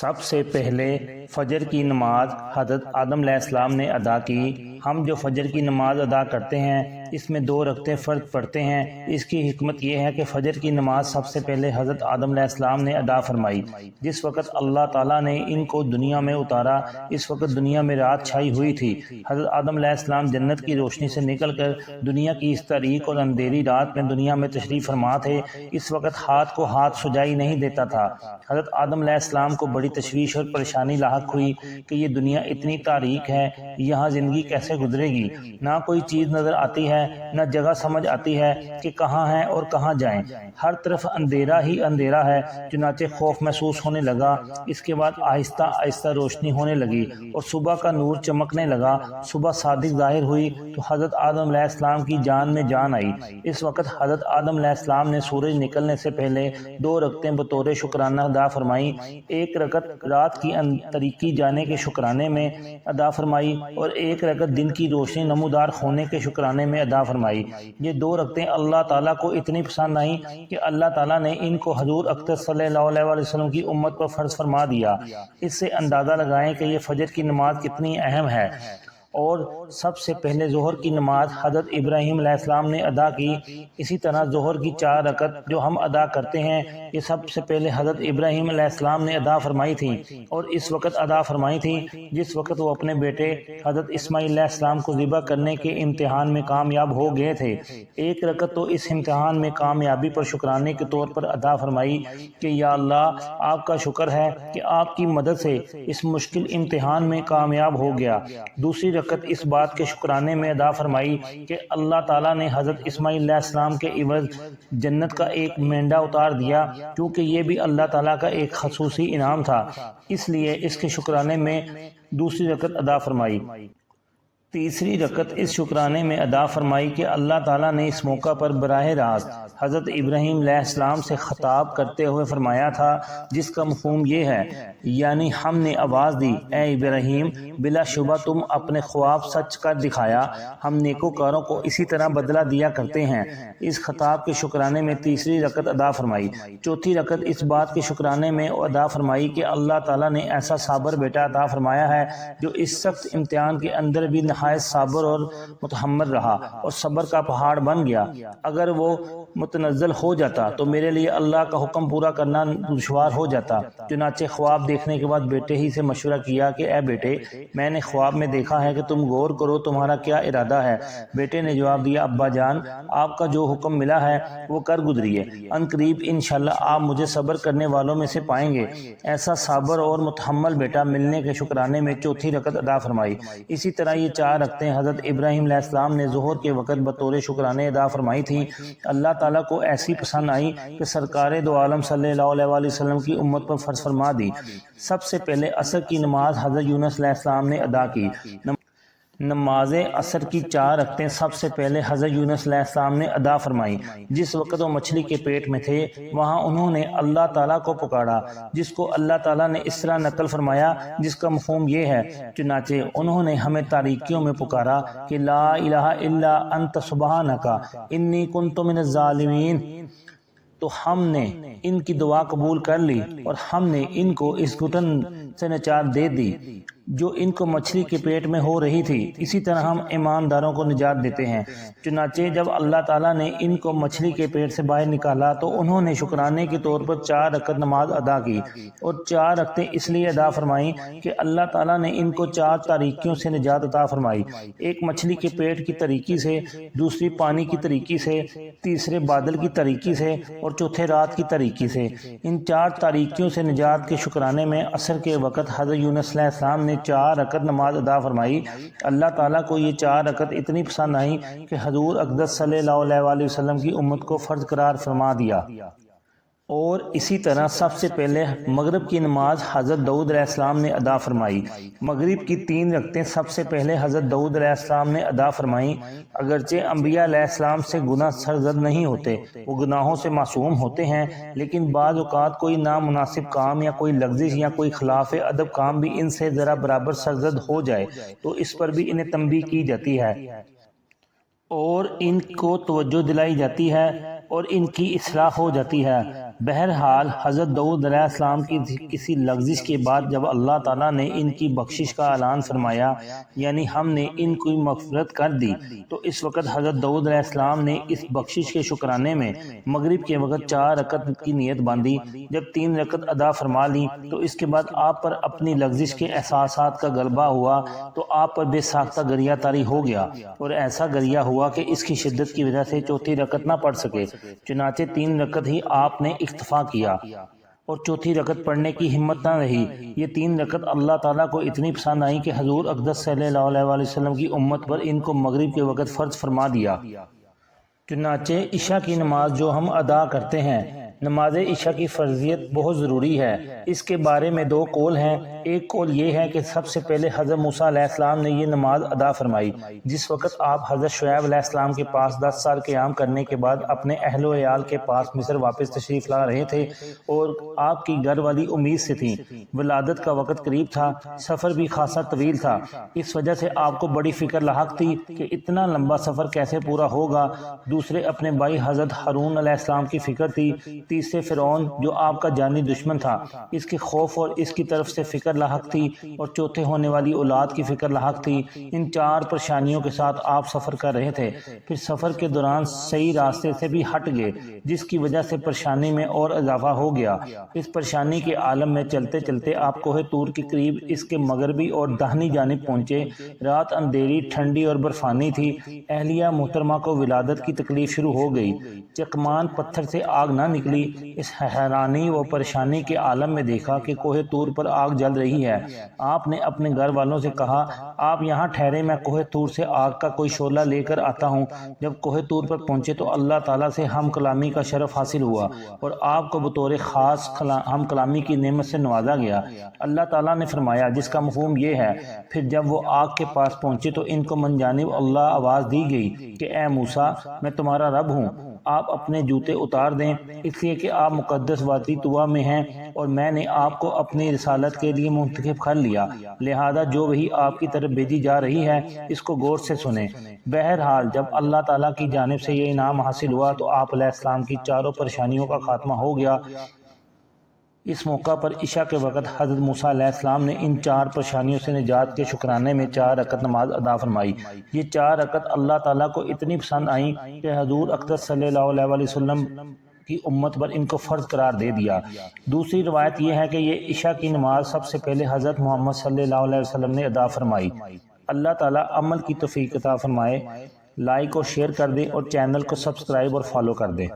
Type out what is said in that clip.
سب سے پہلے فجر کی نماز حضرت آدم علیہ السلام نے ادا کی۔ ہم جو فجر کی نماز ادا کرتے ہیں اس میں 2 رکعتیں فرض پڑھتے ہیں۔ اس کی حکمت یہ ہے کہ فجر کی نماز سب سے پہلے حضرت آدم علیہ السلام نے ادا فرمائی۔ جس وقت اللہ تعالیٰ نے ان کو دنیا میں اتارا اس وقت دنیا میں رات چھائی ہوئی تھی۔ حضرت آدم علیہ السلام جنت کی روشنی سے نکل کر دنیا کی اس تاریک اور اندھیری رات میں دنیا میں تشریف فرما تھے۔ اس وقت ہاتھ کو ہاتھ سجائی نہیں دیتا تھا۔ حضرت آدم علیہ السلام کو بڑی تشویش اور پریشانی لاحق ہوئی کہ یہ دنیا اتنی تاریک ہے، یہاں زندگی کیسے گزرے گی؟ نہ کوئی چیز نظر آتی ہے، نہ جگہ سمجھ آتی ہے کہ کہاں ہیں اور کہاں جائیں۔ ہر طرف اندھیرا ہی اندھیرا ہے۔ چنانچہ خوف محسوس ہونے لگا۔ اس کے بعد آہستہ آہستہ روشنی ہونے لگی اور صبح کا نور چمکنے لگا۔ صبح صادق ظاہر ہوئی تو حضرت آدم علیہ السلام کی جان میں جان آئی۔ اس وقت حضرت آدم علیہ السلام نے سورج نکلنے سے پہلے 2 رکعتیں بطور شکرانہ ادا فرمائیں۔ 1 رکعت رات کی تاریکی جانے کے شکرانے میں ادا فرمائی اور 1 رکعت دن کی روشنی نمودار ہونے کے شکرانے میں ادا فرمائی۔ یہ 2 رکعتیں اللہ تعالیٰ کو اتنی پسند آئیں کہ اللہ تعالیٰ نے ان کو حضور اقدس صلی اللہ علیہ وسلم کی امت پر فرض فرما دیا۔ اس سے اندازہ لگائیں کہ یہ فجر کی نماز کتنی اہم ہے۔ اور سب سے پہلے ظہر کی نماز حضرت ابراہیم علیہ السلام نے ادا کی۔ اسی طرح ظہر کی 4 رکعت جو ہم ادا کرتے ہیں یہ سب سے پہلے حضرت ابراہیم علیہ السلام نے ادا فرمائی تھیں اور اس وقت ادا فرمائی تھیں جس وقت وہ اپنے بیٹے حضرت اسماعیل علیہ السلام کو ذبح کرنے کے امتحان میں کامیاب ہو گئے تھے۔ 1 رکعت تو اس امتحان میں کامیابی پر شکرانے کے طور پر ادا فرمائی کہ یا اللہ آپ کا شکر ہے کہ آپ کی مدد سے اس مشکل امتحان میں کامیاب ہو گیا۔ دوسری رکعت اس بات کے شکرانے میں ادا فرمائی کہ اللہ تعالیٰ نے حضرت اسماعیل علیہ السلام کے عوض جنت کا ایک مینڈا اتار دیا، کیونکہ یہ بھی اللہ تعالیٰ کا ایک خصوصی انعام تھا، اس لیے اس کے شکرانے میں دوسری رکعت ادا فرمائی۔ تیسری رکعت اس شکرانے میں ادا فرمائی کہ اللہ تعالیٰ نے اس موقع پر براہ راست حضرت ابراہیم علیہ السلام سے خطاب کرتے ہوئے فرمایا تھا، جس کا مفہوم یہ ہے، یعنی ہم نے آواز دی اے ابراہیم بلا شبہ تم اپنے خواب سچ کر دکھایا، ہم نیکوکاروں کو اسی طرح بدلہ دیا کرتے ہیں۔ اس خطاب کے شکرانے میں تیسری رکعت ادا فرمائی۔ چوتھی رکعت اس بات کے شکرانے میں ادا فرمائی کہ اللہ تعالیٰ نے ایسا صابر بیٹا عطا فرمایا ہے جو اس سخت امتحان کے اندر بھی نہایت صابر اور متحمل رہا اور صبر کا پہاڑ بن گیا۔ اگر وہ متنزل ہو جاتا تو میرے لیے اللہ کا حکم پورا کرنا دشوار ہو جاتا۔ چنانچہ خواب دیکھنے کے بعد بیٹے ہی سے مشورہ کیا کہ اے بیٹے میں نے خواب میں دیکھا ہے کہ تم غور کرو تمہارا کیا ارادہ ہے۔ بیٹے نے جواب دیا ابا جان آپ کا جو حکم ملا ہے وہ کر گزریے، ان قریب انشاءاللہ آپ مجھے صبر کرنے والوں میں سے پائیں گے۔ ایسا صابر اور متحمل بیٹا ملنے کے شکرانے میں چوتھی رکعت ادا فرمائی۔ اسی طرح یہ 4 رکعتیں حضرت ابراہیم علیہ السلام نے ظہر کے وقت بطور شکرانے ادا فرمائی تھیں۔ اللہ تعالیٰ کو ایسی پسند آئی کہ سرکار دو عالم صلی اللہ علیہ وآلہ وسلم کی امت پر فرض فرما دی۔ سب سے پہلے عصر کی نماز حضرت یونس علیہ السلام نے ادا کی۔ نماز عصر کی 4 رکعتیں سب سے پہلے حضرت یونس علیہ السلام نے ادا فرمائیں۔ جس وقت وہ مچھلی کے پیٹ میں تھے وہاں انہوں نے اللہ تعالیٰ کو پکارا، جس کو اللہ تعالیٰ نے اس طرح نقل فرمایا جس کا مفہوم یہ ہے، چنانچہ انہوں نے ہمیں تاریکیوں میں پکارا کہ لا الہ الا انت سبحانک انی کنت من الظالمین، تو ہم نے ان کی دعا قبول کر لی اور ہم نے ان کو اس گھٹن سے نجات دے دی جو ان کو مچھلی کے پیٹ میں ہو رہی تھی۔ اسی طرح ہم ایمانداروں کو نجات دیتے ہیں۔ چنانچہ جب اللہ تعالیٰ نے ان کو مچھلی کے پیٹ سے باہر نکالا تو انہوں نے شکرانے کے طور پر 4 رکعت نماز ادا کی اور 4 رکعتیں اس لیے ادا فرمائیں کہ اللہ تعالیٰ نے ان کو 4 تاریکیوں سے نجات عطا فرمائی، ایک مچھلی کے پیٹ کی تاریکی سے، دوسری پانی کی تاریکی سے، تیسرے بادل کی تاریکی سے اور چوتھے رات کی تاریکی سے۔ ان 4 تاریکیوں سے نجات کے شکرانے میں عصر کے وقت حضرت یونس علیہ السلام نے 4 رکعت نماز ادا فرمائی۔ اللہ تعالیٰ کو یہ 4 رکعت اتنی پسند آئیں کہ حضور اقدس صلی اللہ علیہ وآلہ وسلم کی امت کو فرض قرار فرما دیا۔ اور اسی طرح سب سے پہلے مغرب کی نماز حضرت داؤد علیہ السلام نے ادا فرمائی۔ مغرب کی 3 رکعتیں سب سے پہلے حضرت داؤد علیہ السلام نے ادا فرمائیں۔ اگرچہ انبیاء علیہ السلام سے گناہ سرزد نہیں ہوتے، وہ گناہوں سے معصوم ہوتے ہیں، لیکن بعض اوقات کوئی نامناسب کام یا کوئی لغزش یا کوئی خلاف ادب کام بھی ان سے ذرا برابر سرزد ہو جائے تو اس پر بھی انہیں تنبیہ کی جاتی ہے اور ان کو توجہ دلائی جاتی ہے اور ان کی اصلاح ہو جاتی ہے۔ بہرحال حضرت داؤد علیہ السلام کی کسی لغزش کے بعد جب اللہ تعالیٰ نے ان کی بخشش کا اعلان فرمایا، یعنی ہم نے ان کو مغفرت کر دی، تو اس وقت حضرت داؤد علیہ السلام نے اس بخشش کے شکرانے میں مغرب کے وقت 4 رکعت کی نیت باندھی۔ جب 3 رکعت ادا فرما لی تو اس کے بعد آپ پر اپنی لغزش کے احساسات کا غلبہ ہوا تو آپ پر بے ساختہ گریہ طاری ہو گیا، اور ایسا گریہ ہوا کہ اس کی شدت کی وجہ سے چوتھی رکعت نہ پڑھ سکے، چنانچہ 3 رکعت ہی آپ نے اکتفا کیا اور چوتھی رکعت پڑھنے کی ہمت نہ رہی۔ یہ 3 رکعت اللہ تعالیٰ کو اتنی پسند آئی کہ حضور اقدس صلی اللہ علیہ وسلم کی امت پر ان کو مغرب کے وقت فرض فرما دیا۔ چنانچہ عشاء کی نماز جو ہم ادا کرتے ہیں، نماز عشاء کی فرضیت بہت ضروری ہے۔ اس کے بارے میں 2 قول ہیں۔ ایک قول یہ ہے کہ سب سے پہلے حضرت موسیٰ علیہ السلام نے یہ نماز ادا فرمائی جس وقت آپ حضرت شعیب علیہ السلام کے پاس 10 سال قیام کرنے کے بعد اپنے اہل و عیال کے پاس مصر واپس تشریف لا رہے تھے، اور آپ کی گھر والی امید سے تھیں۔ ولادت کا وقت قریب تھا، سفر بھی خاصا طویل تھا، اس وجہ سے آپ کو بڑی فکر لاحق تھی کہ اتنا لمبا سفر کیسے پورا ہوگا۔ دوسرے اپنے بھائی حضرت ہارون علیہ السلام کی فکر تھی۔ تیسرے فرعون جو آپ کا جانی دشمن تھا، اس کے خوف اور اس کی طرف سے فکر لاحق تھی، اور چوتھے ہونے والی اولاد کی فکر لاحق تھی۔ ان 4 پریشانیوں کے ساتھ آپ سفر کر رہے تھے، پھر سفر کے دوران صحیح راستے سے بھی ہٹ گئے جس کی وجہ سے پریشانی میں اور اضافہ ہو گیا۔ اس پریشانی کے عالم میں چلتے چلتے آپ کوہ طور کے قریب اس کے مغربی اور داہنی جانب پہنچے۔ رات اندھیری، ٹھنڈی اور برفانی تھی۔ اہلیہ محترمہ کو ولادت کی تکلیف شروع ہو گئی۔ چکمان پتھر سے آگ نہ نکلی۔ اس حیرانی و پریشانی کے عالم میں دیکھا کہ کوہ طور پر آگ جل رہی ہے۔ آپ نے اپنے گھر والوں سے کہا، آپ یہاں ٹھہرے، میں کوہ طور سے آگ کا کوئی شعلہ لے کر آتا ہوں۔ جب کوہ طور پر پہنچے تو اللہ تعالیٰ سے ہم کلامی کا شرف حاصل ہوا اور آپ کو بطور خاص ہم کلامی کی نعمت سے نوازا گیا۔ اللہ تعالیٰ نے فرمایا، جس کا مفہوم یہ ہے، پھر جب وہ آگ کے پاس پہنچے تو ان کو من جانب اللہ آواز دی گئی کہ اے موسیٰ، میں تمہارا رب ہوں، آپ اپنے جوتے اتار دیں، اس لیے کہ آپ مقدس وادی طویٰ میں ہیں اور میں نے آپ کو اپنی رسالت کے لیے منتخب کر لیا، لہذا جو وحی آپ کی طرف بھیجی جا رہی ہے اس کو غور سے سنیں۔ بہرحال جب اللہ تعالیٰ کی جانب سے یہ انعام حاصل ہوا تو آپ علیہ السلام کی 4 پریشانیوں کا خاتمہ ہو گیا۔ اس موقع پر عشاء کے وقت حضرت موسیٰ علیہ السلام نے ان 4 پریشانیوں سے نجات کے شکرانے میں 4 رکعت نماز ادا فرمائی۔ یہ 4 رکعت اللہ تعالیٰ کو اتنی پسند آئیں کہ حضور اقدس صلی اللہ علیہ وسلم کی امت پر ان کو فرض قرار دے دیا۔ دوسری روایت یہ ہے کہ یہ عشاء کی نماز سب سے پہلے حضرت محمد صلی اللہ علیہ وسلم نے ادا فرمائی۔ اللہ تعالیٰ عمل کی توفیق عطا فرمائے۔ لائک اور شیئر کر دیں اور چینل کو سبسکرائب اور فالو کر دیں۔